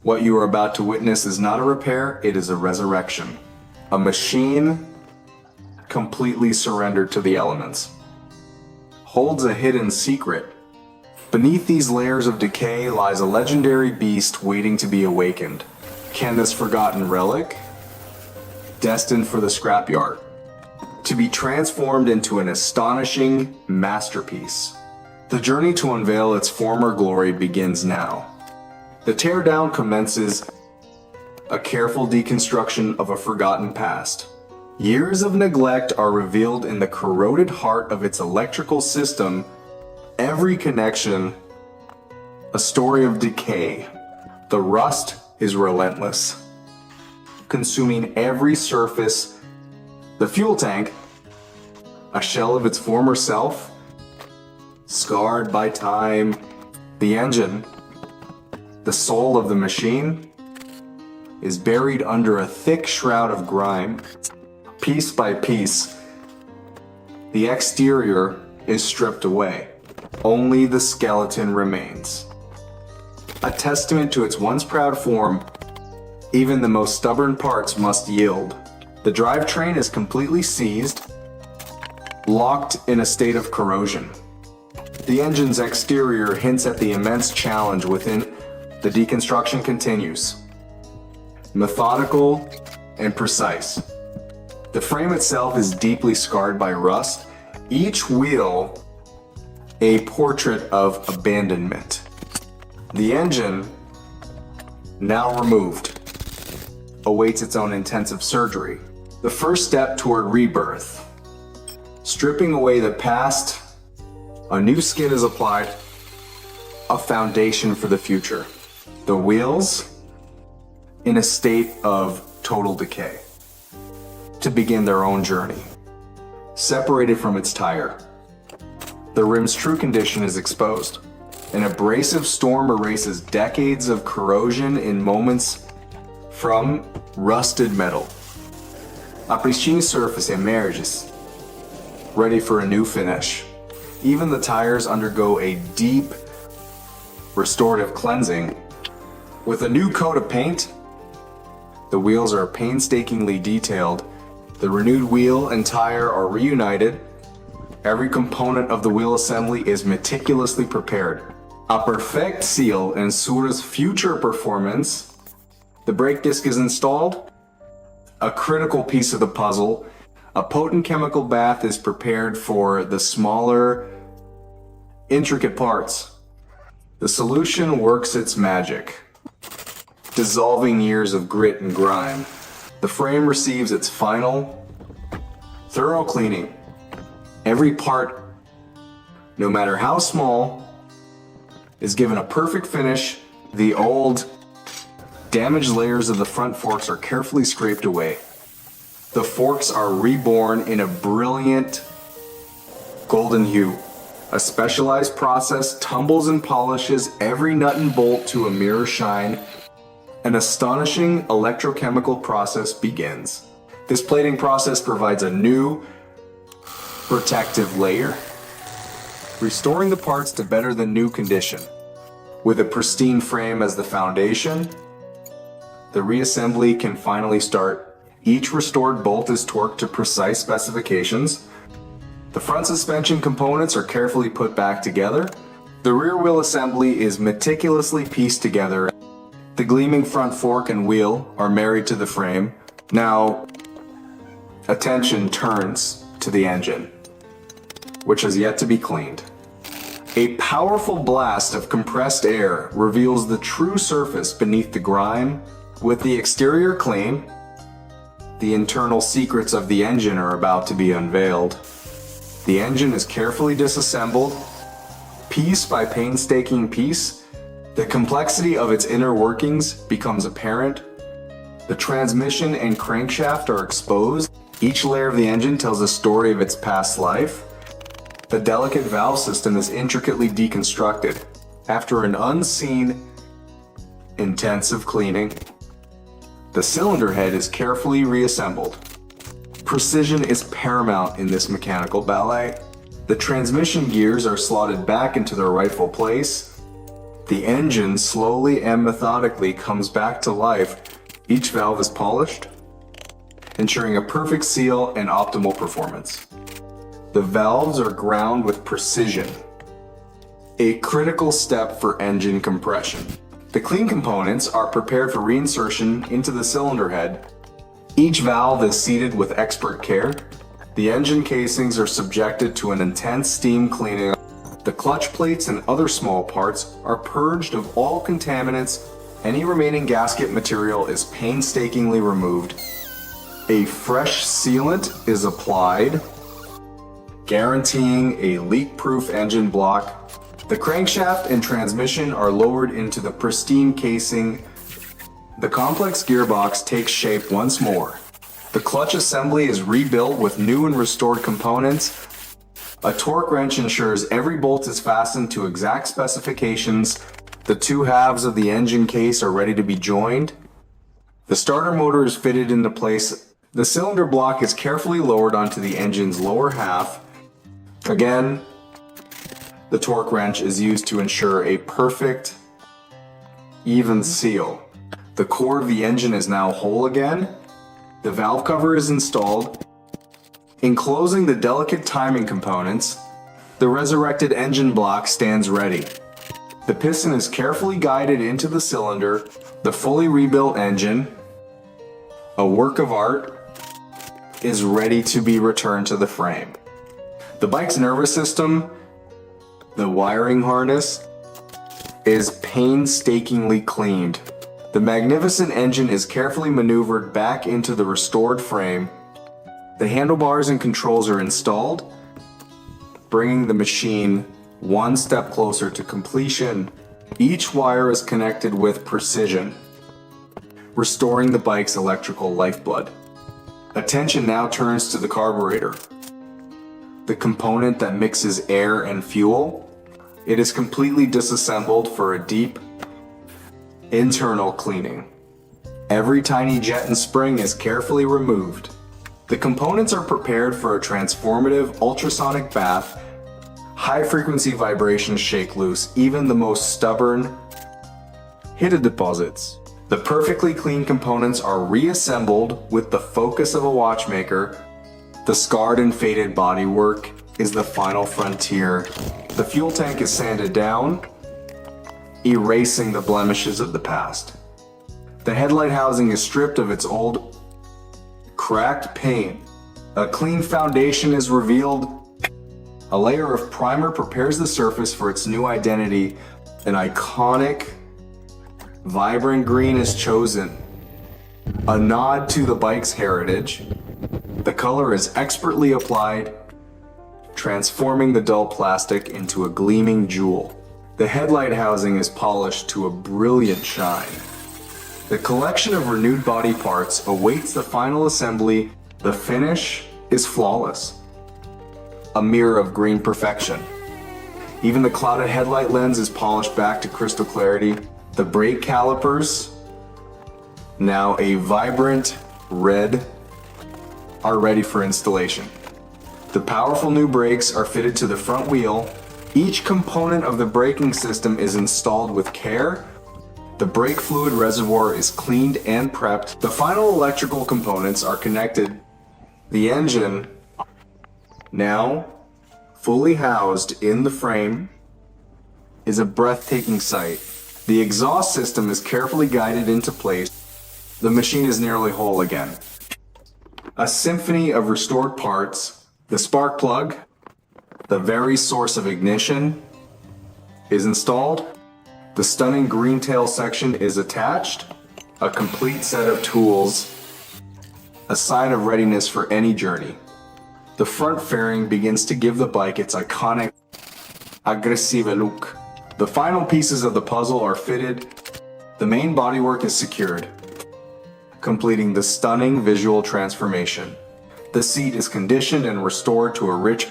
What you are about to witness is not a repair, it is a resurrection. A machine completely surrendered to the elements. Holds a hidden secret. Beneath these layers of decay lies a legendary beast waiting to be awakened. Can this forgotten relic, destined for the scrapyard, to be transformed into an astonishing masterpiece? The journey to unveil its former glory begins now. The teardown commences, a careful deconstruction of a forgotten past. Years of neglect are revealed in the corroded heart of its electrical system, every connection a story of decay. The rust is relentless, consuming every surface. The fuel tank, a shell of its former self, scarred by time. The engine, the soul of the machine, is buried under a thick shroud of grime. Piece by piece, the exterior is stripped away. Only the skeleton remains. A testament to its once proud form, even the most stubborn parts must yield. The drivetrain is completely seized, locked in a state of corrosion. The engine's exterior hints at the immense challenge within. The deconstruction continues. Methodical and precise. The frame itself is deeply scarred by rust, each wheel a portrait of abandonment. The engine, now removed, awaits its own intensive surgery. The first step toward rebirth. Stripping away the past, a new skin is applied, a foundation for the future. The wheels, in a state of total decay, to begin their own journey. Separated from its tire, the rim's true condition is exposed. An abrasive storm erases decades of corrosion in moments from rusted metal. A pristine surface emerges, ready for a new finish. Even the tires undergo a deep restorative cleansing. With a new coat of paint, the wheels are painstakingly detailed. The renewed wheel and tire are reunited. Every component of the wheel assembly is meticulously prepared. A perfect seal ensures future performance. The brake disc is installed. A critical piece of the puzzle. A potent chemical bath is prepared for the smaller, intricate parts. The solution works its magic, dissolving years of grit and grime. The frame receives its final, thorough cleaning. Every part, no matter how small, is given a perfect finish. The old, damaged layers of the front forks are carefully scraped away. The forks are reborn in a brilliant golden hue. A specialized process tumbles and polishes every nut and bolt to a mirror shine. An astonishing electrochemical process begins. This plating process provides a new protective layer, restoring the parts to better than new condition. With a pristine frame as the foundation, the reassembly can finally start. Each restored bolt is torqued to precise specifications. The front suspension components are carefully put back together. The rear wheel assembly is meticulously pieced together. The gleaming front fork and wheel are married to the frame. Now, attention turns to the engine, which has yet to be cleaned. A powerful blast of compressed air reveals the true surface beneath the grime. With the exterior clean, the internal secrets of the engine are about to be unveiled. The engine is carefully disassembled, piece by painstaking piece. The complexity of its inner workings becomes apparent. The transmission and crankshaft are exposed. Each layer of the engine tells a story of its past life. The delicate valve system is intricately deconstructed. After an unseen, intensive cleaning, the cylinder head is carefully reassembled. Precision is paramount in this mechanical ballet. The transmission gears are slotted back into their rightful place. The engine slowly and methodically comes back to life. Each valve is polished, ensuring a perfect seal and optimal performance. The valves are ground with precision, a critical step for engine compression. The clean components are prepared for reinsertion into the cylinder head. Each valve is seated with expert care. The engine casings are subjected to an intense steam cleaning. The clutch plates and other small parts are purged of all contaminants. Any remaining gasket material is painstakingly removed. A fresh sealant is applied, guaranteeing a leak-proof engine block. The crankshaft and transmission are lowered into the pristine casing. The complex gearbox takes shape once more. The clutch assembly is rebuilt with new and restored components. A torque wrench ensures every bolt is fastened to exact specifications. The two halves of the engine case are ready to be joined. The starter motor is fitted into place. The cylinder block is carefully lowered onto the engine's lower half. Again, the torque wrench is used to ensure a perfect, even seal. The core of the engine is now whole again. The valve cover is installed. Enclosing the delicate timing components, the resurrected engine block stands ready. The piston is carefully guided into the cylinder. The fully rebuilt engine, a work of art, is ready to be returned to the frame. The bike's nervous system, the wiring harness, is painstakingly cleaned. The magnificent engine is carefully maneuvered back into the restored frame. The handlebars and controls are installed, bringing the machine one step closer to completion. Each wire is connected with precision, restoring the bike's electrical lifeblood. Attention now turns to the carburetor, the component that mixes air and fuel. It is completely disassembled for a deep internal cleaning. Every tiny jet and spring is carefully removed. The components are prepared for a transformative ultrasonic bath. High-frequency vibrations shake loose even the most stubborn hidden deposits. The perfectly clean components are reassembled with the focus of a watchmaker. The scarred and faded bodywork is the final frontier. The fuel tank is sanded down, erasing the blemishes of the past. The headlight housing is stripped of its old, cracked paint. A clean foundation is revealed. A layer of primer prepares the surface for its new identity. An iconic, vibrant green is chosen, a nod to the bike's heritage. The color is expertly applied, transforming the dull plastic into a gleaming jewel. The headlight housing is polished to a brilliant shine. The collection of renewed body parts awaits the final assembly. The finish is flawless, a mirror of green perfection. Even the clouded headlight lens is polished back to crystal clarity. The brake calipers, now a vibrant red, are ready for installation. The powerful new brakes are fitted to the front wheel. Each component of the braking system is installed with care. The brake fluid reservoir is cleaned and prepped. The final electrical components are connected. The engine, now fully housed in the frame, is a breathtaking sight. The exhaust system is carefully guided into place. The machine is nearly whole again. A symphony of restored parts. The spark plug, the very source of ignition, is installed. The stunning green tail section is attached. A complete set of tools, a sign of readiness for any journey. The front fairing begins to give the bike its iconic, aggressive look. The final pieces of the puzzle are fitted. The main bodywork is secured, completing the stunning visual transformation. The seat is conditioned and restored to a rich,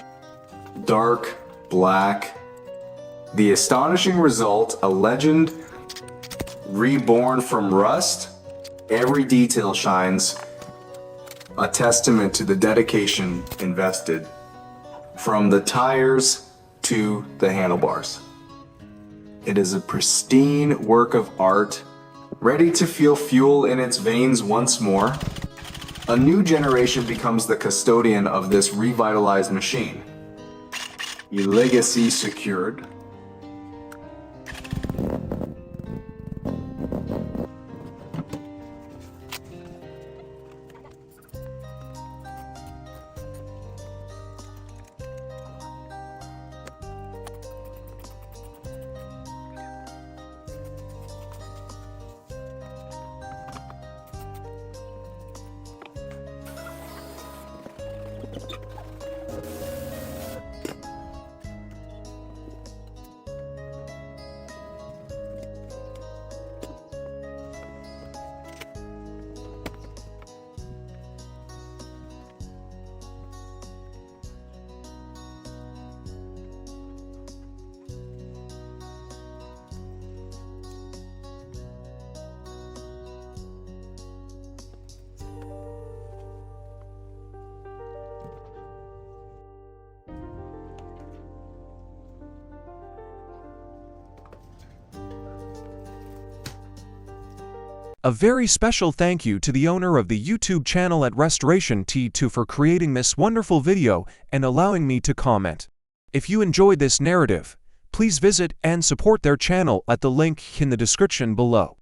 dark black. The astonishing result, a legend reborn from rust. Every detail shines, a testament to the dedication invested, from the tires to the handlebars. It is a pristine work of art, ready to feel fuel in its veins once more. A new generation becomes the custodian of this revitalized machine. A legacy secured. A very special thank you to the owner of the YouTube channel at Restoration T2 for creating this wonderful video and allowing me to comment. If you enjoyed this narrative, please visit and support their channel at the link in the description below.